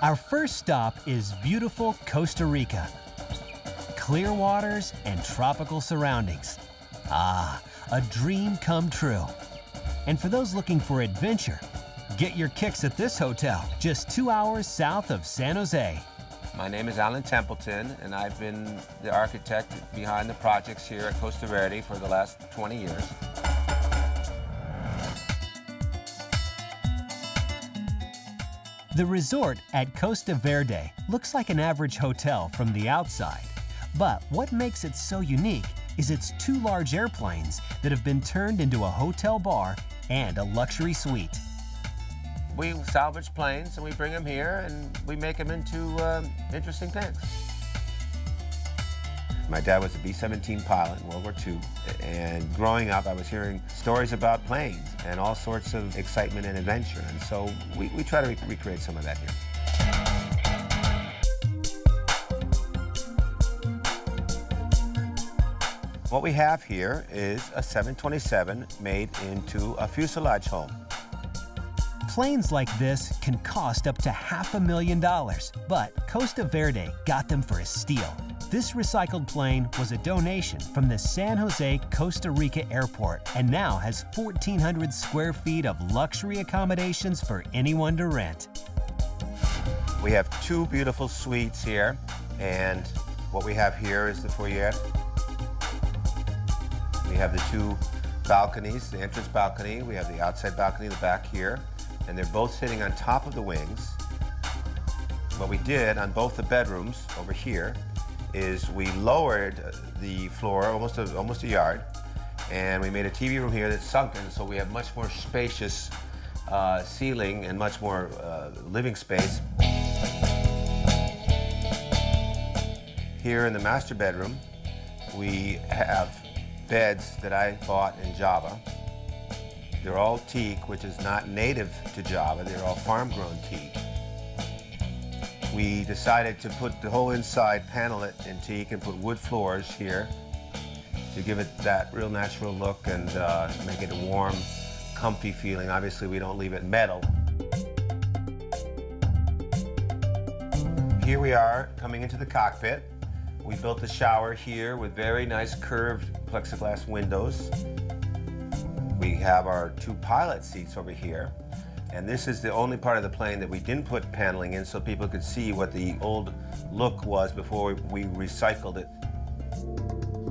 Our first stop is beautiful Costa Rica. Clear waters and tropical surroundings. Ah, a dream come true. And for those looking for adventure, get your kicks at this hotel, just 2 hours south of San Jose. My name is Alan Templeton, and I've been the architect behind the projects here at Costa Verde for the last 20 years. The resort at Costa Verde looks like an average hotel from the outside. But what makes it so unique is its 2 large airplanes that have been turned into a hotel bar and a luxury suite. We salvage planes and we bring them here and we make them into interesting things. My dad was a B-17 pilot in World War II, and growing up I was hearing stories about planes and all sorts of excitement and adventure, and so we try to recreate some of that here. What we have here is a 727 made into a fuselage home. Planes like this can cost up to $500,000, but Costa Verde got them for a steal. This recycled plane was a donation from the San Jose, Costa Rica airport and now has 1,400 square feet of luxury accommodations for anyone to rent. We have 2 beautiful suites here, and what we have here is the foyer. We have the 2 balconies, the entrance balcony, we have the outside balcony in the back here, and they're both sitting on top of the wings. What we did on both the bedrooms over here is we lowered the floor almost a yard, and we made a TV room here that's sunken, so we have much more spacious ceiling and much more living space. Here in the master bedroom, we have beds that I bought in Java. They're all teak, which is not native to Java. They're all farm-grown teak. We decided to put the whole inside, panel it in teak, and put wood floors here to give it that real natural look and make it a warm, comfy feeling. Obviously, we don't leave it metal. Here we are coming into the cockpit. We built the shower here with very nice curved plexiglass windows. We have our 2 pilot seats over here. And this is the only part of the plane that we didn't put paneling in so people could see what the old look was before we recycled it.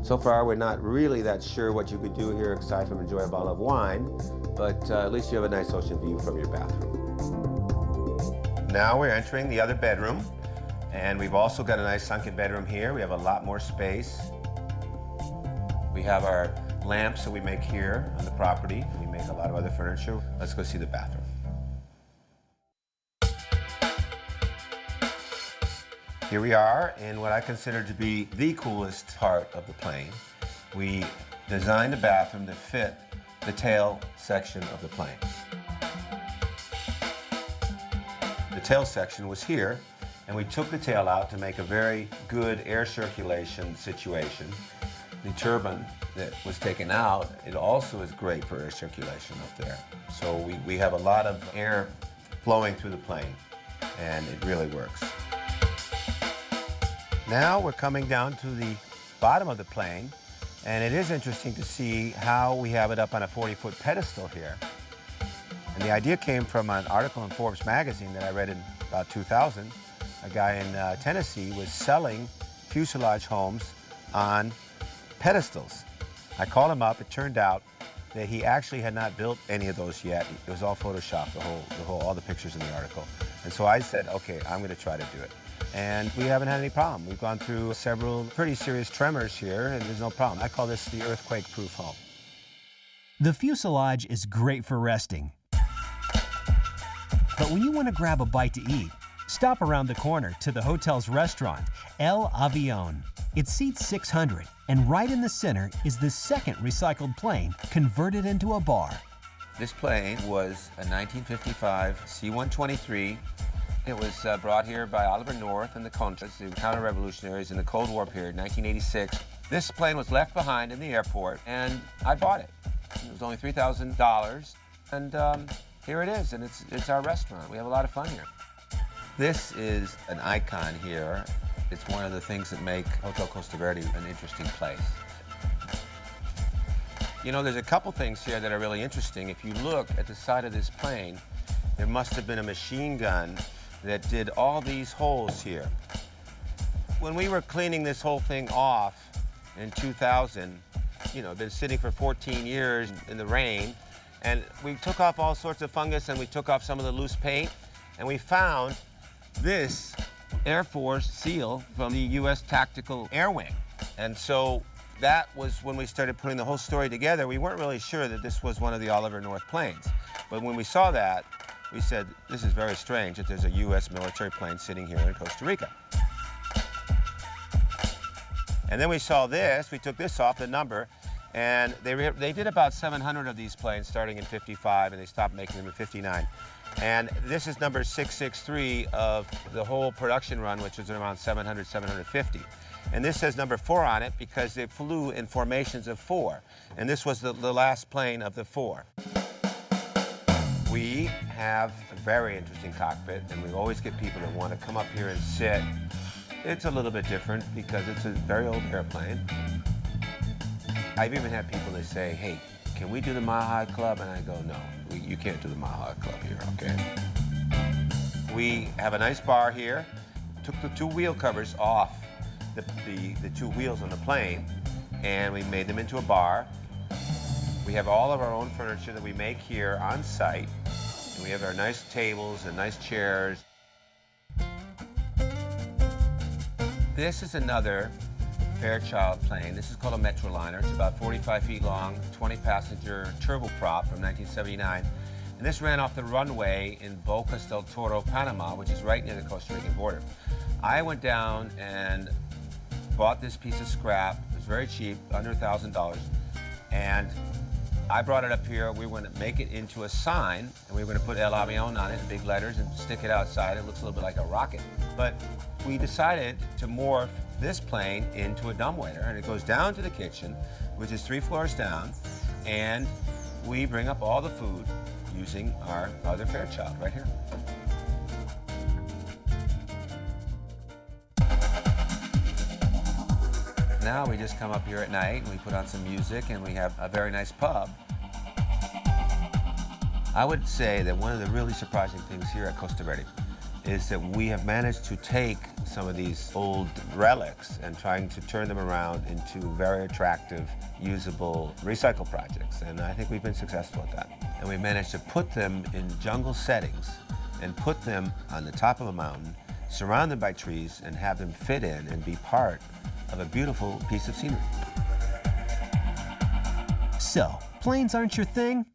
So far, we're not really that sure what you could do here aside from enjoy a bottle of wine, but at least you have a nice ocean view from your bathroom. Now we're entering the other bedroom, and we've also got a nice sunken bedroom here. We have a lot more space. We have our lamps that we make here on the property. We make a lot of other furniture. Let's go see the bathroom. Here we are in what I consider to be the coolest part of the plane. We designed a bathroom that fit the tail section of the plane. The tail section was here, and we took the tail out to make a very good air circulation situation. The turbine that was taken out, it also is great for air circulation up there. So we have a lot of air flowing through the plane, and it really works. Now we're coming down to the bottom of the plane, and it is interesting to see how we have it up on a 40-foot pedestal here. And the idea came from an article in Forbes magazine that I read in about 2000. A guy in Tennessee was selling fuselage homes on pedestals. I called him up. It turned out that he actually had not built any of those yet. It was all Photoshopped, all the pictures in the article. And so I said, okay, I'm going to try to do it. And we haven't had any problem. We've gone through several pretty serious tremors here, and there's no problem. I call this the earthquake-proof home. The fuselage is great for resting. But when you want to grab a bite to eat, stop around the corner to the hotel's restaurant, El Avion. It seats 600, and right in the center is the second recycled plane converted into a bar. This plane was a 1955 C-123. It was brought here by Oliver North and the Contras, the counter-revolutionaries in the Cold War period, 1986. This plane was left behind in the airport, and I bought it. It was only $3,000, and here it is, and it's our restaurant. We have a lot of fun here. This is an icon here. It's one of the things that make Hotel Costa Verde an interesting place. You know, there's a couple things here that are really interesting. If you look at the side of this plane, there must have been a machine gun that did all these holes here. When we were cleaning this whole thing off in 2000, you know, been sitting for 14 years in the rain, and we took off all sorts of fungus and we took off some of the loose paint, and we found this Air Force seal from the U.S. Tactical Air Wing. And so that was when we started putting the whole story together. We weren't really sure that this was one of the Oliver North planes. But when we saw that, we said, this is very strange that there's a U.S. military plane sitting here in Costa Rica. And then we saw this, we took this off, the number, and they did about 700 of these planes starting in 55, and they stopped making them in 59. And this is number 663 of the whole production run, which was around 700, 750. And this says number 4 on it because they flew in formations of 4. And this was the last plane of the 4. We have a very interesting cockpit, and we always get people that want to come up here and sit. It's a little bit different because it's a very old airplane. I've even had people that say, hey, can we do the Mile High Club? And I go, no, you can't do the Mile High Club here, okay? We have a nice bar here. Took the 2 wheel covers off the 2 wheels on the plane, and we made them into a bar. We have all of our own furniture that we make here on site, and we have our nice tables and nice chairs. This is another Fairchild plane. This is called a Metroliner. It's about 45 feet long, 20-passenger turboprop from 1979. And this ran off the runway in Bocas del Toro, Panama, which is right near the Costa Rican border. I went down and bought this piece of scrap. It was very cheap, under $1,000. And I brought it up here. We were going to make it into a sign, and we were going to put El Avion on it in big letters and stick it outside. It looks a little bit like a rocket. But we decided to morph this plane into a dumbwaiter, and it goes down to the kitchen, which is 3 floors down, and we bring up all the food using our other Fairchild right here. Now we just come up here at night and we put on some music and we have a very nice pub. I would say that one of the really surprising things here at Costa Verde is that we have managed to take some of these old relics and trying to turn them around into very attractive, usable recycle projects. And I think we've been successful at that. And we managed to put them in jungle settings and put them on the top of a mountain, surrounded by trees, and have them fit in and be part of a beautiful piece of scenery. So, planes aren't your thing?